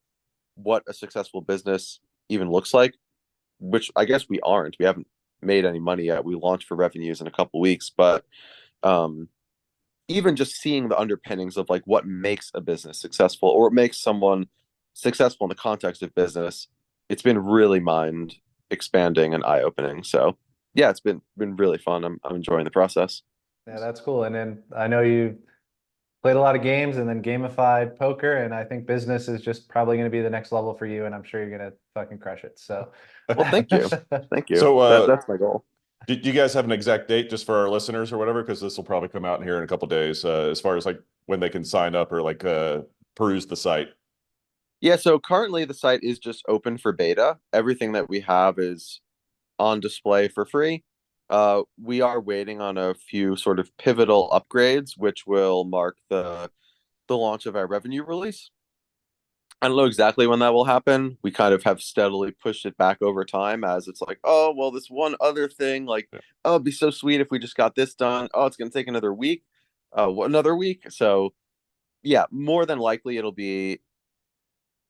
what a successful business even looks like, which I guess we aren't. We haven't made any money yet. We launched for revenues in a couple weeks, but um, even just seeing the underpinnings of like what makes a business successful or what makes someone successful in the context of business, it's been really mind expanding and eye opening. So yeah, it's been really fun. I'm enjoying the process. yeah, that's cool. And then I know you played a lot of games and then gamified poker, and I think business is just probably going to be the next level for you, and I'm sure you're going to fucking crush it. So, Well, thank you. Thank you. So, That's my goal. do you guys have an exact date just for our listeners or whatever? Because this will probably come out here in a couple days. As far as like when they can sign up or like peruse the site. Yeah, so currently the site is just open for beta. Everything that we have is on display for free. We are waiting on a few sort of pivotal upgrades, which will mark the launch of our revenue release. I don't know exactly when that will happen. We kind of have steadily pushed it back over time as it's like, oh, well, this one other thing, like, Yeah. oh, it'd be so sweet if we just got this done. Oh, it's going to take another week. Another week. So, yeah, more than likely it'll be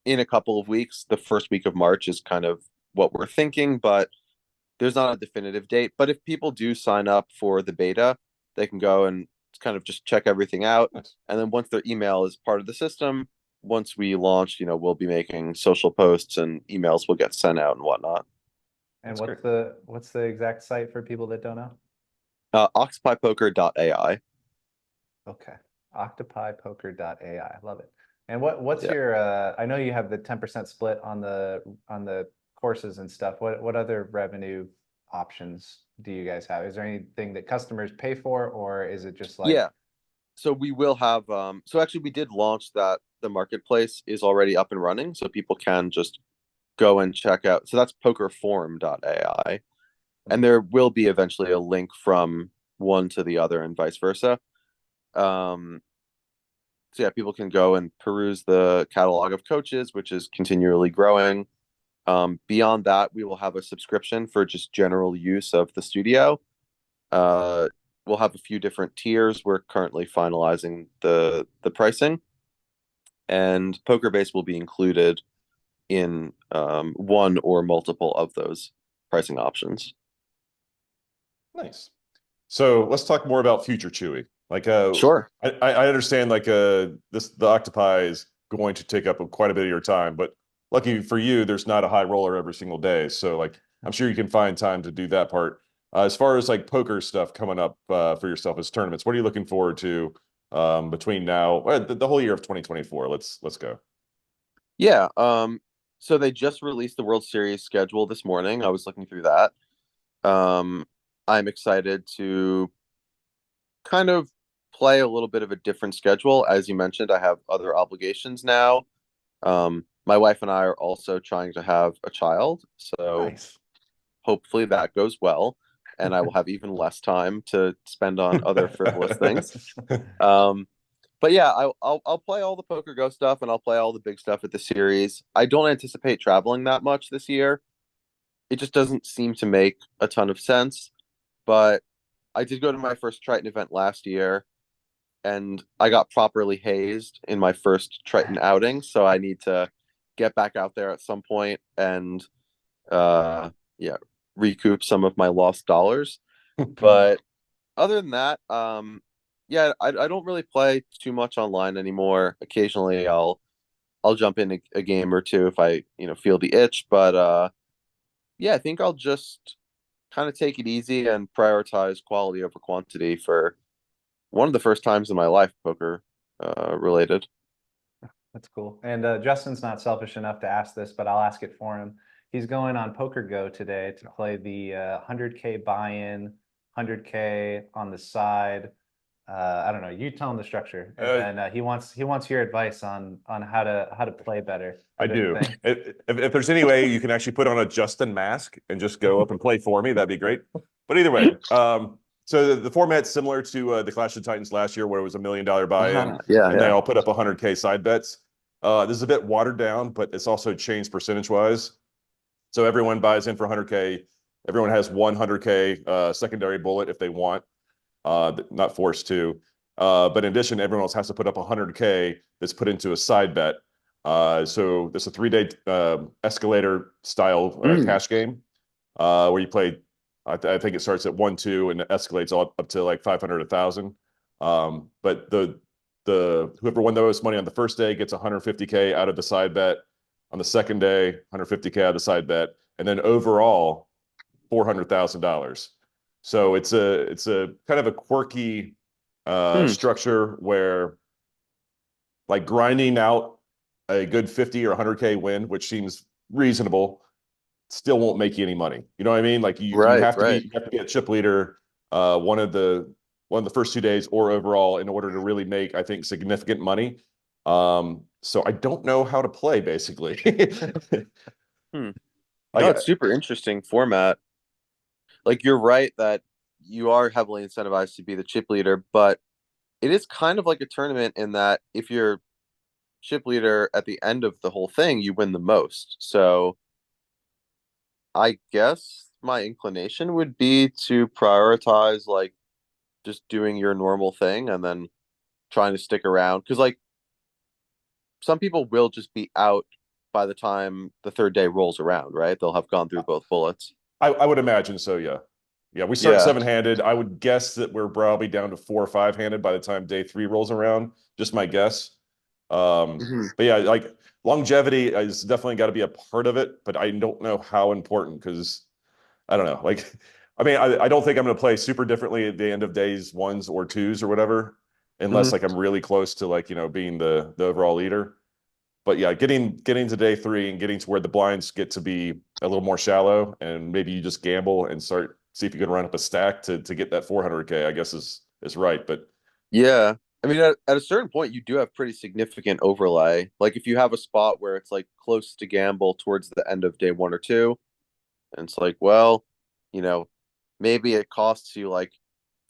in a couple of weeks. The first week of March is kind of what we're thinking, but there's not a definitive date. But if people do sign up for the beta, they can go and kind of just check everything out. Nice. And then once their email is part of the system, once we launch, we'll be making social posts and emails will get sent out and whatnot. and That's great. what's the exact site for people that don't know? Octopipoker.ai. Okay. Octopipoker.ai. Love it. And what's Yeah. your I know you have the 10% split on the courses and stuff. What other revenue options do you guys have? Is there anything that customers pay for, or is it just like Yeah. So we will have so actually we did launch that. The marketplace is already up and running, so people can just go and check out. So that's pokerforum.ai. And there will be eventually a link from one to the other and vice versa. So yeah, people can go and peruse the catalog of coaches, which is continually growing. Beyond that, we will have a subscription for just general use of the studio. Uh, we'll have a few different tiers. We're currently finalizing the pricing. and poker base will be included in one or multiple of those pricing options. Nice. So let's talk more about future Chewy. Like, Sure. I understand like the Octopi is going to take up quite a bit of your time, but lucky for you, there's not a high roller every single day. So like, I'm sure you can find time to do that part. As far as like poker stuff coming up for yourself as tournaments, what are you looking forward to between now, the whole year of 2024? Let's go. Yeah. So they just released the World Series schedule this morning. I was looking through that. I'm excited to kind of play a little bit of a different schedule. As you mentioned, I have other obligations now. My wife and I are also trying to have a child, so Nice. hopefully that goes well, and I will have even less time to spend on other frivolous things. But yeah, I'll play all the Poker Go stuff, and I'll play all the big stuff at the series. I don't anticipate traveling that much this year. It just doesn't seem to make a ton of sense. But I did go to my first Triton event last year, and I got properly hazed in my first Triton outing, so I need to get back out there at some point and yeah, recoup some of my lost dollars. But other than that, yeah, I don't really play too much online anymore. Occasionally I'll jump in a game or two if I, feel the itch, but yeah, I think I'll just kind of take it easy and prioritize quality over quantity for one of the first times in my life poker related. That's cool. And Justin's not selfish enough to ask this, but I'll ask it for him. He's going on Poker Go today to play the 100K buy-in, 100K on the side. I don't know. You tell him the structure, and he wants your advice on how to play better. I do. If there's any way you can actually put on a Justin mask and just go up and play for me, that'd be great. But either way, so the format's similar to the Clash of Titans last year, where it was $1 million buy-in, Yeah, and they all put up 100K side bets. This is a bit watered down, but it's also changed percentage-wise. So everyone buys in for 100K. Everyone has 100K secondary bullet if they want, not forced to. But in addition, everyone else has to put up 100K that's put into a side bet. So there's a 3-day escalator style cash game where you play. I think it starts at 1-2 and it escalates all up to like 500, 1,000. But the whoever won the most money on the first day gets 150K out of the side bet. On the second day, 150K out of the side bet, and then overall, $400,000. So it's a kind of a quirky structure where, like, grinding out a good 50 or 100K win, which seems reasonable, still won't make you any money. You know what I mean? Like you have to be a chip leader one of the first 2 days or overall in order to really make, I think, significant money. So I don't know how to play, basically. No, it's super interesting format. Like, you're right that you are heavily incentivized to be the chip leader, but it is kind of like a tournament in that if you're chip leader at the end of the whole thing, you win the most. So I guess my inclination would be to prioritize like just doing your normal thing and then trying to stick around. Because like some people will just be out by the time the third day rolls around, right? They'll have gone through both bullets. I would imagine so, yeah. Yeah, we start 7-handed. I would guess that we're probably down to 4 or 5-handed by the time day 3 rolls around. Just my guess. But yeah, like longevity is definitely got to be a part of it, but I don't know how important because I don't know. Like, I mean, I don't think I'm going to play super differently at the end of days 1s or 2s or whatever, unless like I'm really close to like, being the overall leader. But yeah, getting to day 3 and getting to where the blinds get to be a little more shallow, and maybe you just gamble and see if you can run up a stack to get that 400K, I guess is right. But yeah, I mean, at a certain point, you do have pretty significant overlay. Like if you have a spot where it's like close to gamble towards the end of day 1 or 2, and it's like, well, maybe it costs you like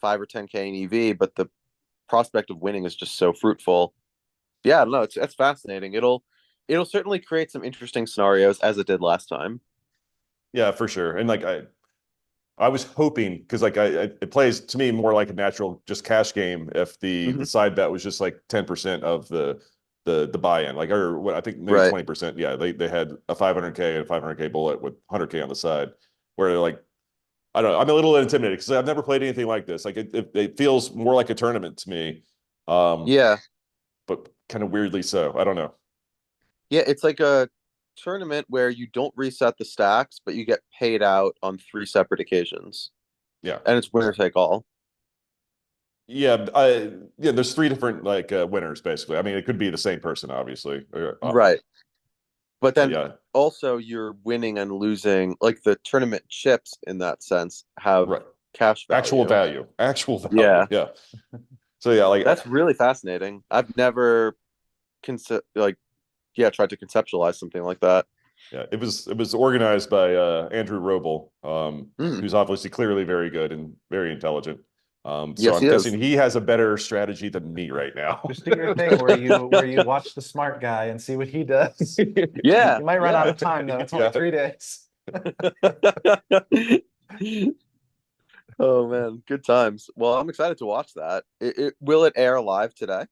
5 or 10K in EV, but the prospect of winning is just so fruitful. Yeah, I don't know. It's fascinating. It'll certainly create some interesting scenarios as it did last time. Yeah, for sure. And like I was hoping because like it plays to me more like a natural just cash game if the side bet was just like 10% of the the buy-in, like, or what I think maybe Right. 20%. Yeah, they had a 500K and a 500K bullet with 100K on the side, where they're like, I don't know, I'm a little intimidated because I've never played anything like this. Like it feels more like a tournament to me, Yeah. but kind of weirdly so. I don't know. Yeah, it's like a tournament where you don't reset the stacks, but you get paid out on 3 separate occasions, Yeah, and it's winner take all. yeah, yeah. There's 3 different like winners basically. I mean, it could be the same person, obviously. Right. But But then yeah, also you're winning and losing, like the tournament chips in that sense have right. cash value. Actual value. Yeah. Yeah. So yeah, like That's really fascinating. I've never tried to conceptualize something like that. yeah, it was organized by Andrew Roble, Mm. who's obviously clearly very good and very intelligent. So Yes, I'm he is. guessing he has a better strategy than me right now. Just do your thing where you watch the smart guy and see what he does. Yeah. You might run yeah. out of time though. It's only Yeah. 3 days. Oh man, good times. Well, I'm excited to watch that. Will it air live today?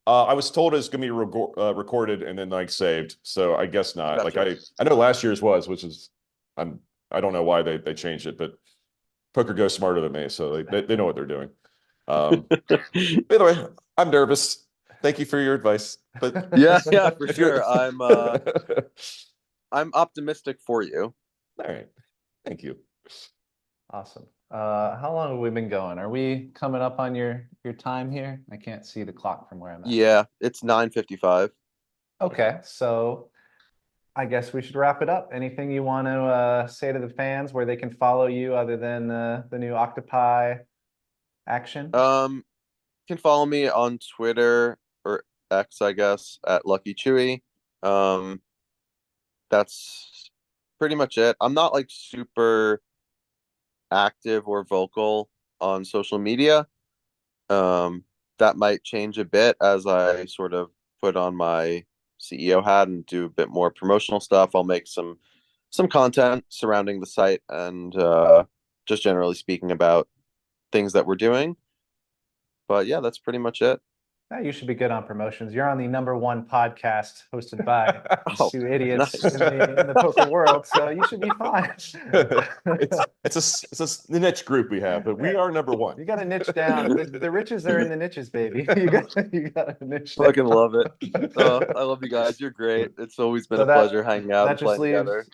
I was told it's gonna be recorded and then like saved, so I guess not. Like Gotcha. I know last year's was, which is I don't know why they changed it, but Poker goes smarter than me, so they know what they're doing. By the way, I'm nervous. Thank you for your advice, but Yeah, for if you're- sure. I'm optimistic for you. All right, thank you. Awesome. How long have we been going? Are we coming up on your time here? I can't see the clock from where I'm at. Yeah, it's 9:55. Okay, so I guess we should wrap it up. Anything you want to say to the fans where they can follow you other than the new Octopi action? Can follow me on Twitter or X, I guess, at LuckyChewy. That's pretty much it. I'm not like super active or vocal on social media. That might change a bit as I sort of put on my CEO hat and do a bit more promotional stuff. I'll make some content surrounding the site and just generally speaking about things that we're doing. But yeah, that's pretty much it. Yeah, you should be good on promotions. You're on the #1 podcast hosted by Oh, two idiots nice. in the poker world, so you should be fine. It's a niche group we have, but we are #1. You got to niche down. The riches are in the niches, baby. You got to niche down. Fucking love it. I love you guys. You're great. It's always been So a pleasure hanging out and that just playing together.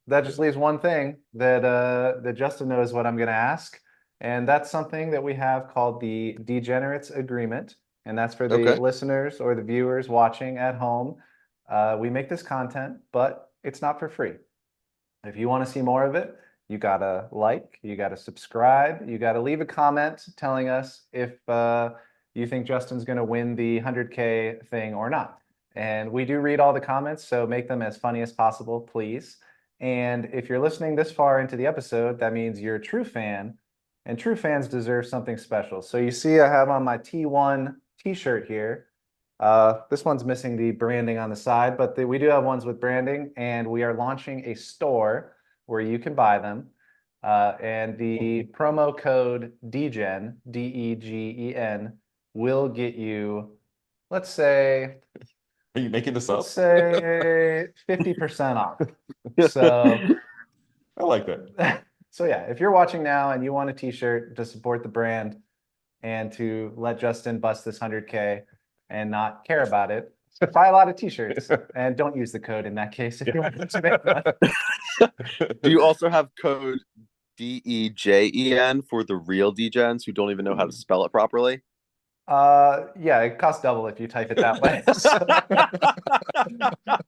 That just leaves one thing that Justin knows what I'm going to ask, and that's something that we have called the Degenerates Agreement, and that's for the Okay. listeners or the viewers watching at home. We make this content, but it's not for free. If you want to see more of it, you gotta like, you gotta subscribe, you gotta leave a comment telling us if you think Justin's going to win the 100K thing or not. And we do read all the comments, so make them as funny as possible, please. And if you're listening this far into the episode, that means you're a true fan, and true fans deserve something special. So you see I have on my T1 t-shirt here. This one's missing the branding on the side, but we do have ones with branding, and we are launching a store where you can buy them. And the promo code DEGEN, DEGEN, will get you, let's say, Are you making this up? let's say 50% off. So I like that. So yeah, if you're watching now and you want a t-shirt to support the brand and to let Justin bust this 100K and not care about it, buy a lot of t-shirts and don't use the code in that case if you want to make money. Do you also have code DEJEN for the real degens who don't even know how to spell it properly? Yeah, it costs double if you type it that way.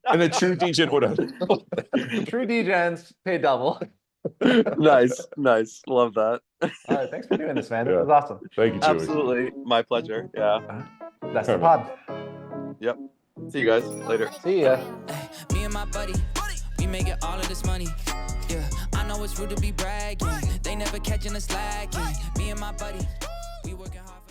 And a true DJ would have. True degens pay double. Nice. Love that. All right, thanks for doing this, man. This Yeah. was awesome. Thank you, Chewy. Absolutely. My pleasure. Yeah. That's the pod. Yep. See you guys later. See ya. Me and my buddy, we making all of this money. Yeah, I know it's rude to be bragging. They never catching us slacking. Me and my buddy, we working hard.